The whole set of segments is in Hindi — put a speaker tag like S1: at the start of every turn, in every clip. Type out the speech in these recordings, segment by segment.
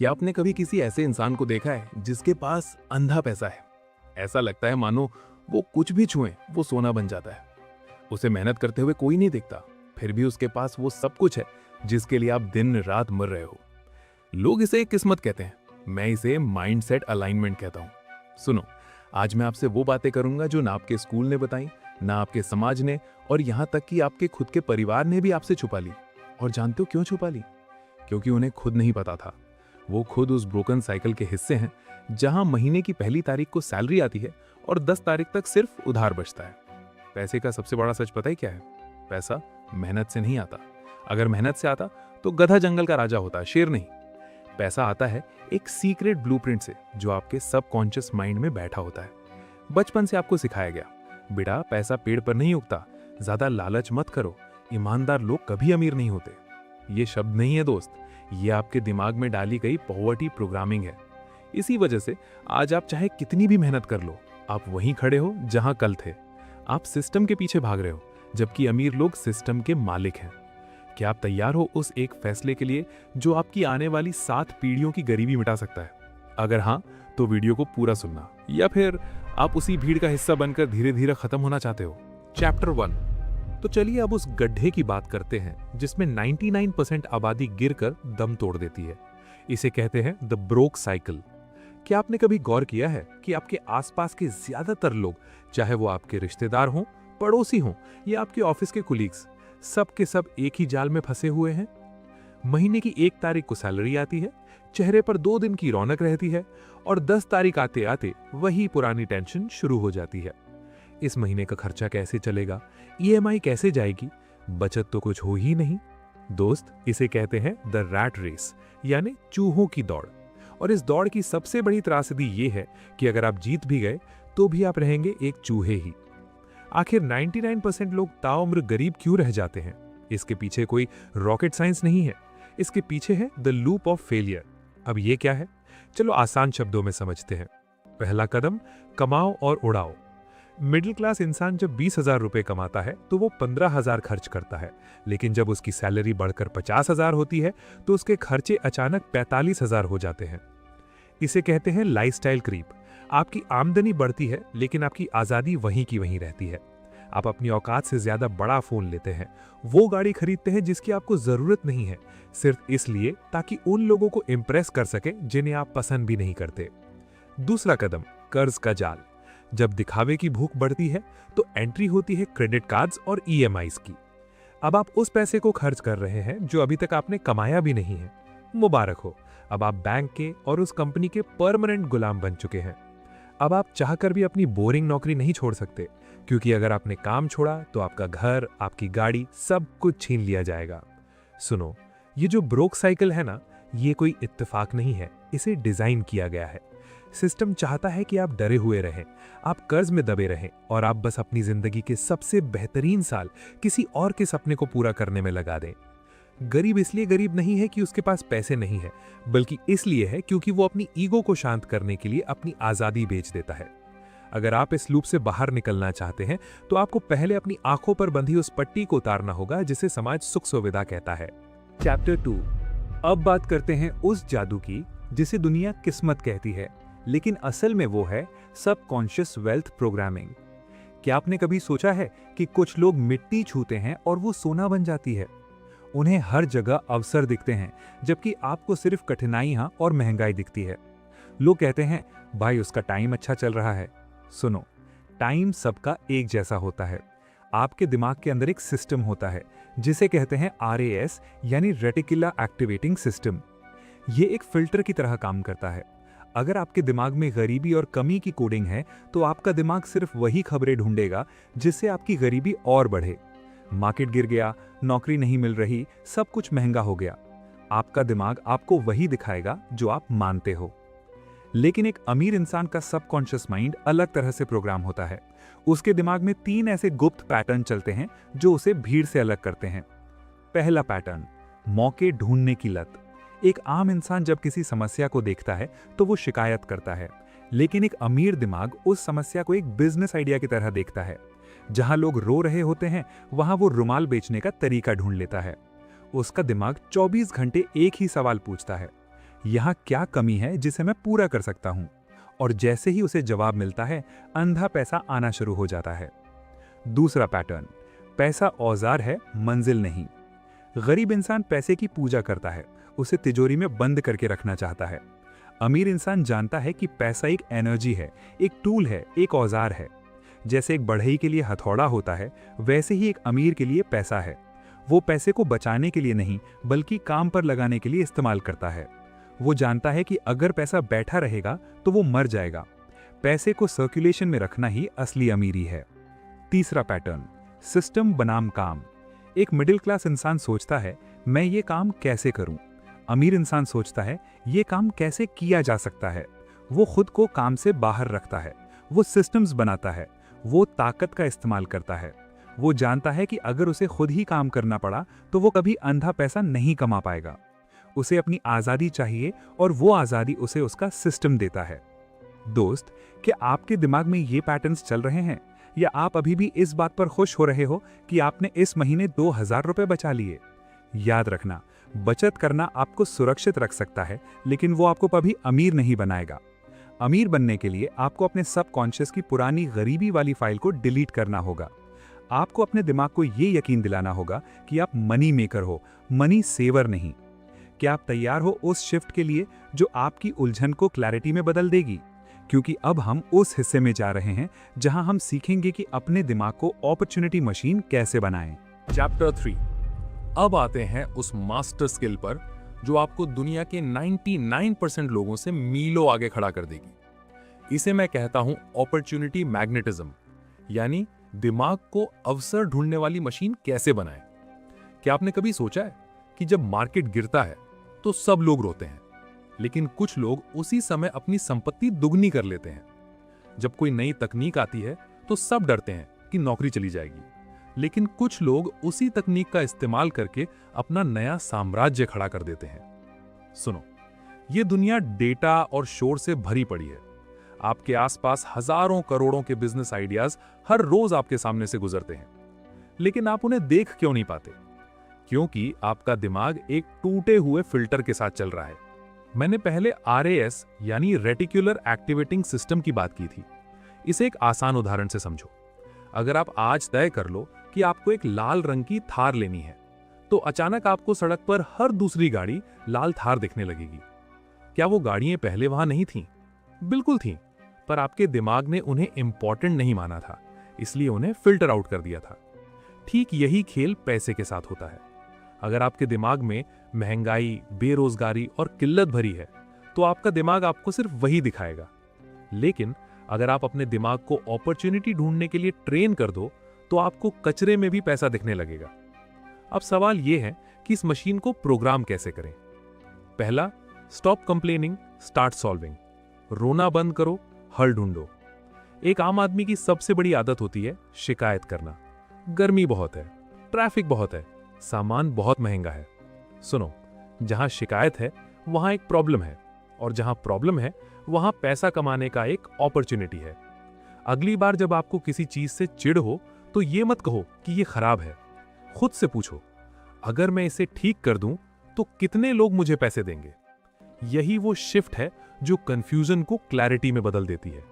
S1: क्या आपने कभी किसी ऐसे इंसान को देखा है जिसके पास अंधा पैसा है? ऐसा लगता है मानो वो कुछ भी छुए वो सोना बन जाता है। उसे मेहनत करते हुए कोई नहीं देखता, फिर भी उसके पास वो सब कुछ है जिसके लिए आप दिन रात मर रहे हो। लोग इसे किस्मत कहते हैं, मैं इसे माइंडसेट अलाइनमेंट कहता हूँ। सुनो, आज मैं आपसे वो बातें करूंगा जो ना आपके स्कूल ने बताई, ना आपके समाज ने, और यहाँ तक कि आपके खुद के परिवार ने भी आपसे छुपा ली। और जानते हो क्यों छुपा ली? क्योंकि उन्हें खुद नहीं पता था। वो खुद उस ब्रोकन साइकिल के हिस्से हैं जहां महीने की पहली तारीख को सैलरी आती है और 10 तारीख तक सिर्फ उधार बचता है। पैसे का सबसे बड़ा सच पता ही क्या है? पैसा मेहनत से नहीं आता। अगर मेहनत से आता तो गधा जंगल का राजा होता, शेर नहीं। पैसा आता है एक सीक्रेट ब्लूप्रिंट से जो आपके सबकॉन्शियस माइंड में बैठा होता है। बचपन से आपको सिखाया गया, बेटा पैसा पेड़ पर नहीं उगता, ज्यादा लालच मत करो, ईमानदार लोग कभी अमीर नहीं होते। ये शब्द नहीं है दोस्त, ये आपके दिमाग में डाली गई पॉवर्टी प्रोग्रामिंग है। इसी वजह से आज आप चाहे कितनी भी मेहनत कर लो, आप वहीं खड़े हो जहां कल थे। आप सिस्टम के पीछे भाग रहे हो, जबकि अमीर लोग सिस्टम के मालिक हैं। क्या आप तैयार हो उस एक फैसले के लिए जो आपकी आने वाली 7 पीढ़ियों की गरीबी मिटा सकता है? अगर हाँ, तो वीडियो को पूरा सुनना, या फिर आप उसी भीड़ का हिस्सा बनकर धीरे धीरे खत्म होना चाहते हो। चैप्टर 1। तो चलिए अब उस गड्ढे की बात करते हैं जिसमें 99% आबादी गिरकर दम तोड़ देती है। इसे कहते हैं द ब्रोक साइकिल। क्या आपने कभी गौर किया है कि आपके आसपास के ज्यादातर लोग, चाहे वो आपके रिश्तेदार हों, पड़ोसी हों या आपके ऑफिस के कुलीग्स, सब के सब एक ही जाल में फंसे हुए हैं? महीने की 1 तारीख को सैलरी आती है, चेहरे पर 2 दिन की रौनक रहती है और 10 तारीख आते आते वही पुरानी टेंशन शुरू हो जाती है। इस महीने का खर्चा कैसे चलेगा, ईएमआई कैसे जाएगी, बचत तो कुछ हो ही नहीं। दोस्त, इसे कहते हैं द रैट रेस, यानी चूहों की दौड़। और इस दौड़ की सबसे बड़ी त्रासदी ये है कि अगर आप जीत भी गए तो भी आप रहेंगे एक चूहे ही। आखिर 99% लोग ताउम्र गरीब क्यों रह जाते हैं? इसके पीछे कोई रॉकेट साइंस नहीं है, इसके पीछे है द लूप ऑफ फेलियर। अब ये क्या है? चलो आसान शब्दों में समझते हैं। पहला कदम, कमाओ और उड़ाओ। मिडिल क्लास इंसान जब 20,000 रुपए कमाता है तो वो 15,000 खर्च करता है, लेकिन जब उसकी सैलरी बढ़कर 50,000 होती है तो उसके खर्चे अचानक 45,000 हो जाते हैं। इसे कहते हैं लाइफस्टाइल क्रीप। आपकी आमदनी बढ़ती है लेकिन आपकी आज़ादी वहीं की वहीं रहती है। आप अपनी औकात से ज्यादा बड़ा फोन लेते हैं, वो गाड़ी खरीदते हैं जिसकी आपको जरूरत नहीं है, सिर्फ इसलिए ताकि उन लोगों को इम्प्रेस कर सके जिन्हें आप पसंद भी नहीं करते। दूसरा कदम, कर्ज का जाल। जब दिखावे की भूख बढ़ती है तो एंट्री होती है क्रेडिट कार्ड्स और ईएमआईज की। अब आप उस पैसे को खर्च कर रहे हैं जो अभी तक आपने कमाया भी नहीं है। मुबारक हो, अब आप बैंक के और उस कंपनी के परमानेंट गुलाम बन चुके हैं। अब आप चाहकर भी अपनी बोरिंग नौकरी नहीं छोड़ सकते, क्योंकि अगर आपने काम छोड़ा तो आपका घर, आपकी गाड़ी, सब कुछ छीन लिया जाएगा। सुनो, ये जो ब्रोक साइकिल है ना, ये कोई इत्तेफाक नहीं है, इसे डिजाइन किया गया है। सिस्टम चाहता है कि आप डरे हुए रहें, आप कर्ज में दबे रहें और आप बस अपनी जिंदगी के सबसे बेहतरीन साल किसी और के सपने को पूरा करने में लगा दें। गरीब इसलिए गरीब नहीं है कि उसके पास पैसे नहीं है, बल्कि इसलिए है क्योंकि वो अपनी ईगो को शांत करने के लिए अपनी आजादी बेच देता है। अगर आप इस लूप से बाहर निकलना चाहते हैं तो आपको पहले अपनी आंखों पर बंधी उस पट्टी को उतारना होगा जिसे समाज सुख सुविधा कहता है। चैप्टर 2। अब बात करते हैं उस जादू की जिसे दुनिया किस्मत कहती है, लेकिन असल में वो है सबकॉन्शियस वेल्थ प्रोग्रामिंग। क्या आपने कभी सोचा है कि कुछ लोग मिट्टी छूते हैं और वो सोना बन जाती है? उन्हें हर जगह अवसर दिखते हैं, जबकि आपको सिर्फ कठिनाइयां और महंगाई दिखती है। लोग कहते हैं, भाई उसका टाइम अच्छा चल रहा है। सुनो, टाइम सबका एक जैसा होता है। आपके दिमाग के अंदर एक सिस्टम होता है जिसे कहते हैं RAS, यानी रेटिकुलर एक्टिवेटिंग सिस्टम। ये एक फिल्टर की तरह काम करता है। अगर आपके दिमाग में गरीबी और कमी की कोडिंग है तो आपका दिमाग सिर्फ वही खबरें ढूंढेगा जिससे आपकी गरीबी और बढ़े। मार्केट गिर गया, नौकरी नहीं मिल रही, सब कुछ महंगा हो गया, आपका दिमाग आपको वही दिखाएगा जो आप मानते हो। लेकिन एक अमीर इंसान का सबकॉन्शियस माइंड अलग तरह से प्रोग्राम होता है। उसके दिमाग में 3 ऐसे गुप्त पैटर्न चलते हैं जो उसे भीड़ से अलग करते हैं। पहला पैटर्न, मौके ढूंढने की लत। एक आम इंसान जब किसी समस्या को देखता है तो वो शिकायत करता है, लेकिन एक अमीर दिमाग उस समस्या को एक बिजनेस आइडिया की तरह देखता है। जहां लोग रो रहे होते हैं वहां वो रुमाल बेचने का तरीका ढूंढ लेता है। उसका दिमाग 24 घंटे एक ही सवाल पूछता है,
S2: यहाँ क्या कमी है जिसे मैं पूरा कर सकता हूँ। और जैसे ही उसे जवाब मिलता है, अंधा पैसा आना शुरू हो जाता है। दूसरा पैटर्न, पैसा औजार है, मंजिल नहीं। गरीब इंसान पैसे की पूजा करता है, उसे तिजोरी में बंद करके रखना चाहता है। अमीर इंसान जानता है कि पैसा एक एनर्जी है, एक टूल है, एक औजार है। जैसे एक बढ़ई के लिए हथौड़ा होता है, वैसे ही एक अमीर के लिए पैसा है। वो पैसे को बचाने के लिए नहीं, बल्कि काम पर लगाने के लिए इस्तेमाल करता है। वो जानता है कि अगर पैसा बैठा रहेगा तो वो मर जाएगा। पैसे को सर्कुलेशन में रखना ही असली अमीरी है। तीसरा पैटर्न, सिस्टम बनाम काम। एक मिडिल क्लास इंसान सोचता है, मैं ये काम कैसे करूं। अमीर इंसान सोचता है, ये काम कैसे किया जा सकता है। वो खुद को काम से बाहर रखता है, वो सिस्टम्स बनाता है, वो ताकत का इस्तेमाल करता है। वो जानता है कि अगर उसे खुद ही काम करना पड़ा तो वो कभी अंधा पैसा नहीं कमा पाएगा। उसे अपनी आज़ादी चाहिए और वो आज़ादी उसे उसका सिस्टम देता है। दोस्त, क्या आपके दिमाग में ये पैटर्न्स चल रहे हैं, या आप अभी भी इस बात पर खुश हो रहे हो कि आपने इस महीने 2000 रुपए बचा लिए? याद रखना, बचत करना आपको सुरक्षित रख सकता है, लेकिन वो आपको कभी अमीर नहीं बनाएगा। अमीर बनने के लिए आपको अपने सबकॉन्शियस की पुरानी गरीबी वाली फाइल को डिलीट करना होगा। आपको अपने दिमाग को ये यकीन दिलाना होगा कि आप मनी मेकर हो, मनी सेवर नहीं। क्या आप तैयार हो उस शिफ्ट के लिए जो आपकी उलझन को क्लैरिटी में बदल देगी? क्योंकि अब हम उस हिस्से में जा रहे हैं जहां हम सीखेंगे कि अपने दिमाग को अपॉर्चुनिटी मशीन कैसे बनाएं।
S1: चैप्टर 3। अब आते हैं उस मास्टर स्किल पर जो आपको दुनिया के 99% लोगों से मीलों आगे खड़ा कर देगी। इसे मैं कहता हूं अपॉर्चुनिटी मैग्नेटिज्म, यानी दिमाग को अवसर ढूंढने वाली मशीन कैसे बनाएं। क्या आपने कभी सोचा है कि जब मार्केट गिरता है तो सब लोग रोते हैं, लेकिन कुछ लोग उसी समय अपनी संपत्ति दुगनी कर लेते हैं। जब कोई नई तकनीक आती है तो सब डरते हैं कि नौकरी चली जाएगी, लेकिन कुछ लोग उसी तकनीक का इस्तेमाल करके अपना नया साम्राज्य खड़ा कर देते हैं। सुनो, ये दुनिया डेटा और शोर से भरी पड़ी है। आपके आसपास हजारों करोड़ों के बिजनेस आइडियाज हर रोज आपके सामने से गुजरते हैं, लेकिन आप उन्हें देख क्यों नहीं पाते? क्योंकि आपका दिमाग एक टूटे हुए फिल्टर के साथ चल रहा है। मैंने पहले RAS यानी रेटिकुलर एक्टिवेटिंग सिस्टम की बात की थी। इसे एक आसान उदाहरण से समझो। अगर आप आज तय कर लो कि आपको एक लाल रंग की थार लेनी है, तो अचानक आपको सड़क पर हर दूसरी गाड़ी लाल थार दिखने लगेगी। क्या वो गाड़ियां पहले वहां नहीं थीं? बिल्कुल थीं, पर आपके दिमाग ने उन्हें इंपॉर्टेंट नहीं माना था, इसलिए उन्हें फिल्टर आउट कर दिया था। ठीक यही खेल पैसे के साथ होता है। अगर आपके दिमाग में महंगाई, बेरोजगारी और किल्लत भरी है, तो आपका दिमाग आपको सिर्फ वही दिखाएगा। लेकिन अगर आप अपने दिमाग को अपॉर्चुनिटी ढूंढने के लिए ट्रेन कर दो, तो आपको कचरे में भी पैसा दिखने लगेगा। अब सवाल यह है कि इस मशीन को प्रोग्राम कैसे करें। पहला, स्टॉप कंप्लेनिंग, स्टार्ट सॉल्विंग। रोना बंद करो, हल ढूंढो। एक आम आदमी की सबसे बड़ी आदत होती है शिकायत करना। गर्मी बहुत है, ट्रैफिक बहुत है, सामान बहुत महंगा है। सुनो, जहां शिकायत है वहां एक प्रॉब्लम है, और जहां प्रॉब्लम है वहां पैसा कमाने का एक अपॉर्चुनिटी है। अगली बार जब आपको किसी चीज से चिढ़ हो तो ये मत कहो कि ये खराब है। खुद से पूछो, अगर मैं इसे ठीक कर दूं तो कितने लोग मुझे पैसे देंगे? यही वो शिफ्ट है जो कंफ्यूजन को क्लैरिटी में बदल देती है।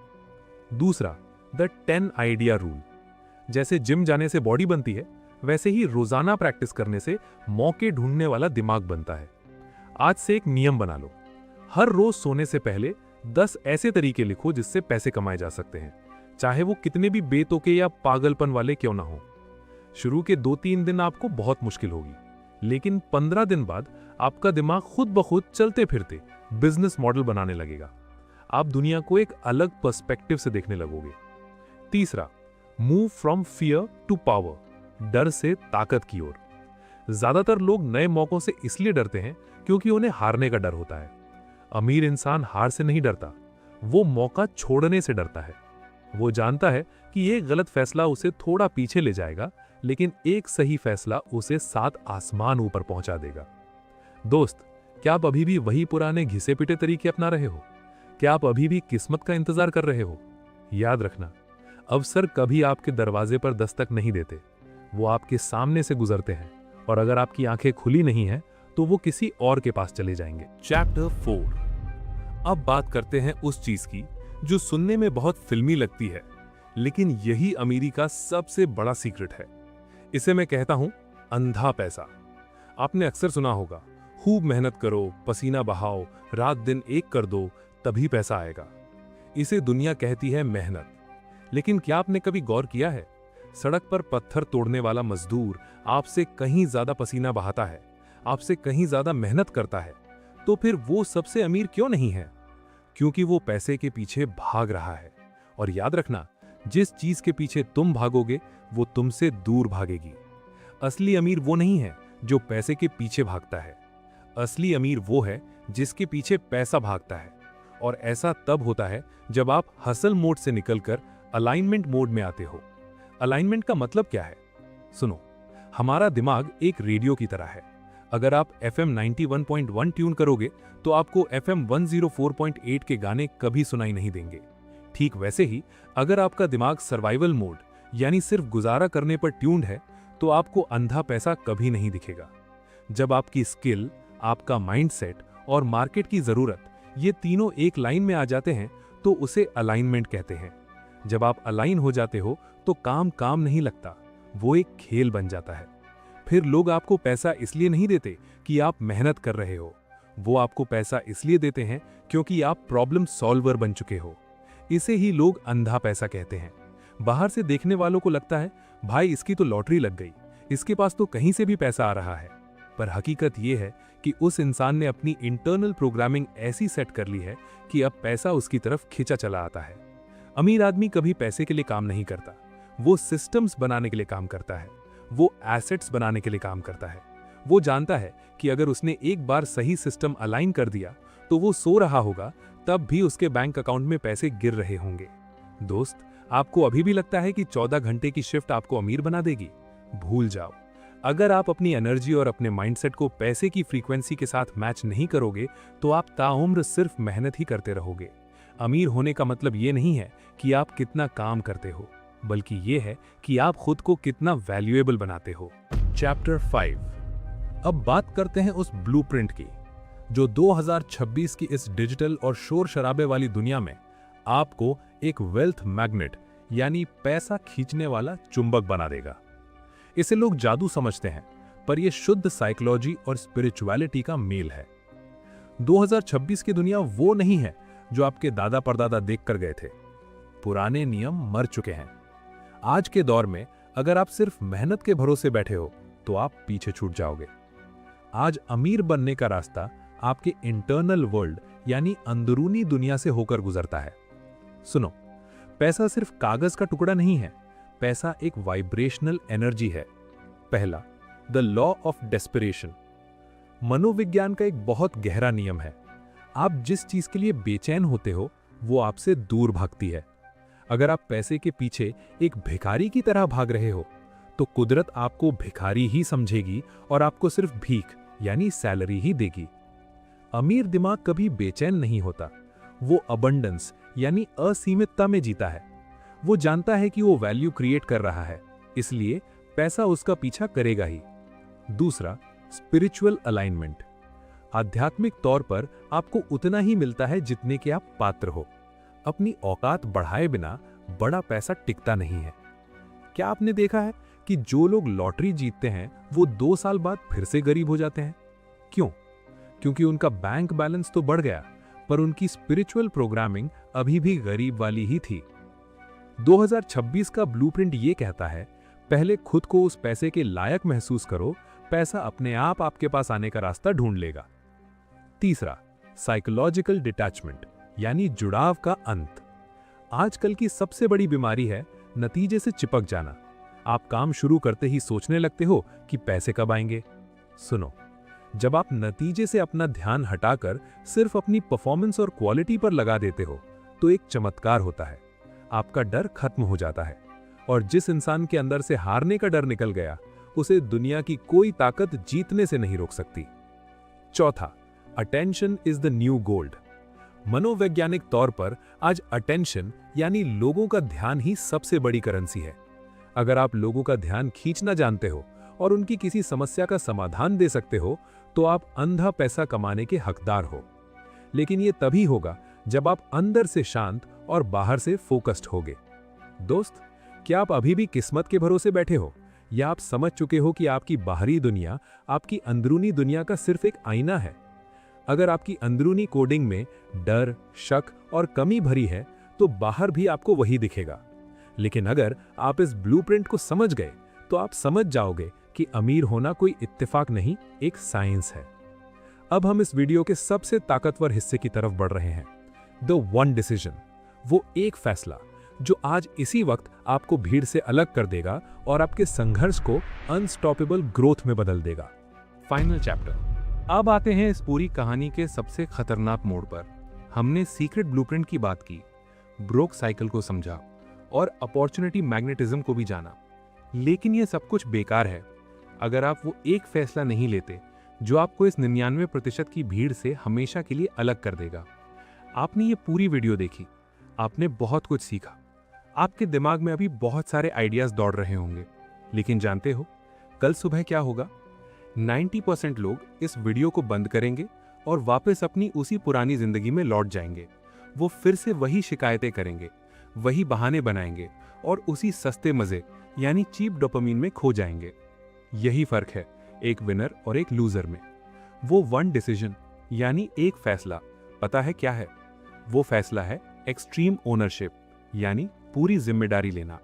S1: दूसरा, द 10 आइडिया रूल। जैसे जिम जाने से बॉडी बनती है, वैसे ही रोजाना प्रैक्टिस करने से मौके ढूंढने वाला दिमाग बनता है। आज से एक नियम बना लो, हर रोज सोने से पहले 10 ऐसे तरीके लिखो जिससे पैसे कमाए जा सकते हैं, चाहे वो कितने भी बेतुके या पागलपन वाले क्यों ना हो। शुरू के 2-3 दिन आपको बहुत मुश्किल होगी, लेकिन 15 दिन बाद आपका दिमाग खुद ब खुद चलते फिरते बिजनेस मॉडल बनाने लगेगा। आप दुनिया को एक अलग पर्सपेक्टिव से देखने लगोगे। तीसरा, move from fear to power. डर से ताकत की ओर। ज्यादातर लोग नए मौकों से इसलिए डरते हैं क्योंकि उन्हें हारने का डर होता है। अमीर इंसान हार से नहीं डरता, वो मौका छोड़ने से डरता है। वो जानता है कि ये गलत फैसला उसे थोड़ा पीछे ले जाएगा, लेकिन एक सही फैसला उसे 7 आसमान ऊपर पहुंचा देगा। दोस्त, क्या आप अभी भी वही पुराने घिसे पिटे तरीके अपना रहे हो? क्या आप अभी भी किस्मत का इंतजार कर रहे हो? याद रखना, अवसर कभी आपके दरवाजे पर दस्तक नहीं देते, वो आपके सामने से गुजरते हैं। और अगर आपकी आंखें खुली नहीं हैं, तो वो किसी और के पास चले जाएंगे। चैप्टर 4। अब बात करते हैं उस चीज की जो सुनने में बहुत फिल्मी लगती है, लेकिन यही अमीरी का सबसे बड़ा सीक्रेट है। इसे मैं कहता हूं अंधा पैसा। आपने अक्सर सुना होगा, खूब मेहनत करो, पसीना बहाओ, रात दिन एक कर दो, तभी पैसा आएगा। इसे दुनिया कहती है मेहनत। लेकिन क्या आपने कभी गौर किया है, सड़क पर पत्थर तोड़ने वाला मजदूर आपसे कहीं ज्यादा पसीना बहाता है, आपसे कहीं ज्यादा मेहनत करता है, तो फिर वो सबसे अमीर क्यों नहीं है? क्योंकि वो पैसे के पीछे भाग रहा है। और याद रखना, जिस चीज के पीछे तुम भागोगे वो तुमसे दूर भागेगी। असली अमीर वो नहीं है जो पैसे के पीछे भागता है। असली अमीर वो है जिसके पीछे पैसा भागता है। और ऐसा तब होता है जब आप हसल मोड से निकलकर अलाइनमेंट मोड में आते हो। अलाइनमेंट का मतलब क्या है? सुनो, हमारा दिमाग एक रेडियो की तरह है। अगर आप FM 91.1 ट्यून करोगे तो आपको FM 104.8 के गाने कभी सुनाई नहीं देंगे। ठीक वैसे ही अगर आपका दिमाग सर्वाइवल मोड यानी सिर्फ गुजारा करने पर ट्यून्ड है तो आपको अंधा पैसा कभी नहीं दिखेगा। जब आपकी स्किल, आपका माइंडसेट और मार्केट की जरूरत ये तीनों एक लाइन में आ जाते हैं तो उसे अलाइनमेंट कहते हैं। जब आप अलाइन हो जाते हो तो काम काम नहीं लगता, वो एक खेल बन जाता है। फिर लोग आपको पैसा इसलिए नहीं देते कि आप मेहनत कर रहे हो, वो आपको पैसा इसलिए देते हैं क्योंकि आप प्रॉब्लम सॉल्वर बन चुके हो। इसे ही लोग अंधा पैसा कहते हैं। बाहर से देखने वालों को लगता है भाई इसकी तो लॉटरी लग गई, इसके पास तो कहीं से भी पैसा आ रहा है। पर हकीकत यह है कि उस इंसान ने अपनी इंटरनल प्रोग्रामिंग ऐसी सेट कर ली है कि अब पैसा उसकी तरफ खिंचा चला आता है। अमीर आदमी कभी पैसे के लिए काम नहीं करता, वो सिस्टम्स बनाने के लिए काम करता है, वो एसेट्स बनाने के लिए काम करता है। वो जानता है कि अगर उसने एक बार सही सिस्टम अलाइन कर दिया तो वो सो रहा होगा तब भी उसके बैंक अकाउंट में पैसे गिर रहे होंगे। दोस्त, आपको अभी भी लगता है कि 14 घंटे की शिफ्ट आपको अमीर बना देगी? भूल जाओ। अगर आप अपनी एनर्जी और अपने माइंडसेट को पैसे की फ्रीक्वेंसी के साथ मैच नहीं करोगे तो आप ताउम्र सिर्फ मेहनत ही करते रहोगे। अमीर होने का मतलब ये नहीं है कि आप कितना काम करते हो, बल्कि ये है कि आप खुद को कितना वैल्यूएबल बनाते हो। चैप्टर 5। अब बात करते हैं उस ब्लूप्रिंट की जो 2026 की इस डिजिटल और शोर शराबे वाली दुनिया में आपको एक वेल्थ मैग्नेट यानी पैसा खींचने वाला चुंबक बना देगा। इसे लोग जादू समझते हैं, पर यह शुद्ध साइकोलॉजी और स्पिरिचुअलिटी का मेल है। 2026 की दुनिया वो नहीं है जो आपके दादा परदादा देखकर गए थे। पुराने नियम मर चुके हैं। आज के दौर में अगर आप सिर्फ मेहनत के भरोसे बैठे हो तो आप पीछे छूट जाओगे। आज अमीर बनने का रास्ता आपके इंटरनल वर्ल्ड यानी अंदरूनी दुनिया से होकर गुजरता है। सुनो, पैसा सिर्फ कागज का टुकड़ा नहीं है, पैसा एक वाइब्रेशनल एनर्जी है। पहला, द लॉ ऑफ डेस्परेशन। मनोविज्ञान का एक बहुत गहरा नियम है। आप जिस चीज के लिए बेचैन होते हो वो आपसे दूर भागती है। अगर आप पैसे के पीछे एक भिखारी की तरह भाग रहे हो तो कुदरत आपको भिखारी ही समझेगी और आपको सिर्फ भीख यानी सैलरी ही देगी। अमीर दिमाग कभी बेचैन नहीं होता, वो अबंडेंस यानी असीमितता में जीता है। वो जानता है कि वो वैल्यू क्रिएट कर रहा है, इसलिए पैसा उसका पीछा करेगा ही। दूसरा, स्पिरिचुअल अलाइनमेंट। आध्यात्मिक तौर पर आपको उतना ही मिलता है जितने के आप पात्र हो। अपनी औकात बढ़ाए बिना बड़ा पैसा टिकता नहीं है। क्या आपने देखा है कि जो लोग लॉटरी जीतते हैं वो 2 साल बाद फिर से गरीब हो जाते हैं? क्यों? क्योंकि उनका बैंक बैलेंस तो बढ़ गया, पर उनकी स्पिरिचुअल प्रोग्रामिंग अभी भी गरीब वाली ही थी। 2026 का ब्लूप्रिंट ये कहता है, पहले खुद को उस पैसे के लायक महसूस करो, पैसा अपने आप आपके पास आने का रास्ता ढूंढ लेगा। तीसरा, साइकोलॉजिकल डिटैचमेंट यानी जुड़ाव का अंत। आजकल की सबसे बड़ी बीमारी है नतीजे से चिपक जाना। आप काम शुरू करते ही सोचने लगते हो कि पैसे कब आएंगे। सुनो, जब आप नतीजे से अपना ध्यान हटाकर सिर्फ अपनी परफॉर्मेंस और क्वालिटी पर लगा देते हो तो एक चमत्कार होता है। आपका डर खत्म हो जाता है और जिस इंसान के अंदर से हारने का डर निकल गया उसे दुनिया की कोई ताकत जीतने से नहीं रोक सकती। चौथा, attention is the new gold. मनोवैज्ञानिक तौर पर आज अटेंशन यानी लोगों का ध्यान ही सबसे बड़ी करेंसी है। अगर आप लोगों का ध्यान खींचना जानते हो और उनकी किसी समस्या का समाधान दे सकते हो तो आप अंधा पैसा कमाने के हकदार हो। लेकिन ये तभी होगा जब आप अंदर से शांत और बाहर से फोकस्ड होगे। दोस्त, क्या आप अभी भी किस्मत के भरोसे बैठे हो, या आप समझ चुके हो कि आपकी बाहरी दुनिया आपकी अंदरूनी दुनिया का सिर्फ एक आईना है? अगर आपकी अंदरूनी कोडिंग में डर, शक और कमी भरी है, तो बाहर भी आपको वही दिखेगा। लेकिन अगर आप इस ब्लूप्रिंट को समझ गए, तो आप समझ जाओगे कि अमीर होना कोई इत्तेफाक नहीं, एक साइंस है। अब हम इस वीडियो के सबसे ताकतवर हिस्से की तरफ बढ़ रहे हैं, द वन डिसीजन, वो एक फैसला जो आज इसी वक्त आपको भीड़ से अलग कर देगा और आपके संघर्ष को अनस्टॉपेबल ग्रोथ में बदल देगा। Final chapter. अब आते हैं इस पूरी कहानी के सबसे खतरनाक मोड़ पर। हमने सीक्रेट ब्लूप्रिंट की बात की, ब्रोक साइकिल को समझा और अपॉर्चुनिटी मैग्नेटिज्म को भी जाना। लेकिन यह सब कुछ बेकार है अगर आप वो एक फैसला नहीं लेते जो आपको इस 99% की भीड़ से हमेशा के लिए अलग कर देगा। आपने ये पूरी वीडियो देखी, आपने बहुत कुछ सीखा, आपके दिमाग में अभी बहुत सारे आइडियाज दौड़ रहे होंगे। लेकिन जानते हो कल सुबह क्या होगा? 90% लोग इस वीडियो को बंद करेंगे और वापस अपनी उसी पुरानी जिंदगी में लौट जाएंगे। वो फिर से वही शिकायतें करेंगे, वही बहाने बनाएंगे और उसी सस्ते मजे यानी चीप डोपामिन में खो जाएंगे। यही फर्क है एक विनर और एक लूजर में। वो वन डिसीजन यानी एक फैसला, पता है क्या है? वो फैसला है एक्सट्रीम ओनरशिप यानी पूरी जिम्मेदारी लेना।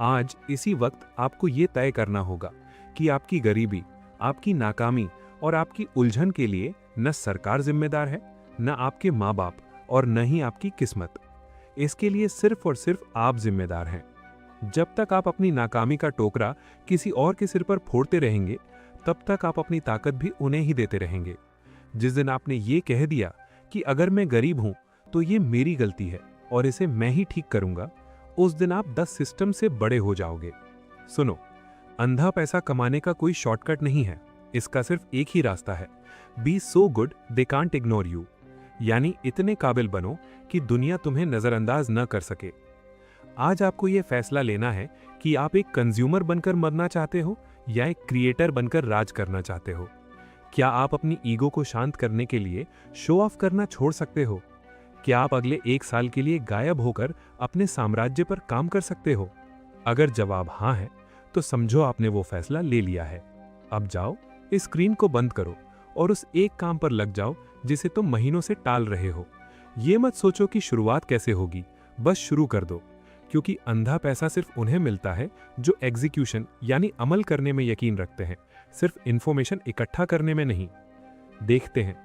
S1: आज इसी वक्त आपको ये तय करना होगा कि आपकी गरीबी, आपकी नाकामी और आपकी उलझन के लिए न सरकार जिम्मेदार है, न आपके माँ बाप और न ही आपकी किस्मत। इसके लिए सिर्फ और सिर्फ आप जिम्मेदार हैं। जब तक आप अपनी नाकामी का टोकरा किसी और के सिर पर फोड़ते रहेंगे, तब तक आप अपनी ताकत भी उन्हें ही देते रहेंगे। जिस दिन आपने ये कह दिया कि अगर मैं गरीब हूं तो ये मेरी गलती है और इसे मैं ही ठीक करूंगा, उस दिन आप 10 सिस्टम से बड़े हो जाओगे। सुनो, अंधा पैसा कमाने का कोई शॉर्टकट नहीं है, इसका सिर्फ एक ही रास्ता है, be so good they can't ignore you, यानी इतने काबिल बनो कि दुनिया तुम्हें नजरअंदाज न कर सके। आज आपको यह फैसला लेना है कि आप एक कंज्यूमर बनकर मरना चाहते हो या एक क्रिएटर बनकर राज करना चाहते हो। क्या आप अपनी ईगो को शांत करने के लिए शो ऑफ करना छोड़ सकते हो? क्या आप अगले 1 साल के लिए गायब होकर अपने साम्राज्य पर काम कर सकते हो? अगर जवाब हाँ है, तो समझो आपने वो फैसला ले लिया है। अब जाओ, इस स्क्रीन को बंद करो और उस एक काम पर लग जाओ जिसे तुम महीनों से टाल रहे हो। ये मत सोचो कि शुरुआत कैसे होगी, बस शुरू कर दो, क्योंकि अंधा पैसा सिर्फ उन्हें मिलता है जो एग्जीक्यूशन यानी अमल करने में यकीन रखते हैं, सिर्फ इंफॉर्मेशन इकट्ठा करने में नहीं। देखते हैं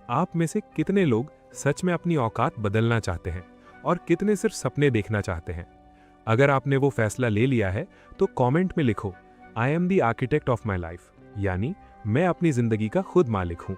S1: आप में से कितने लोग सच में अपनी औकात बदलना चाहते हैं और कितने सिर्फ सपने देखना चाहते हैं। अगर आपने वो फैसला ले लिया है तो कमेंट में लिखो, I am the architect of my life, यानी मैं अपनी जिंदगी का खुद मालिक हूं।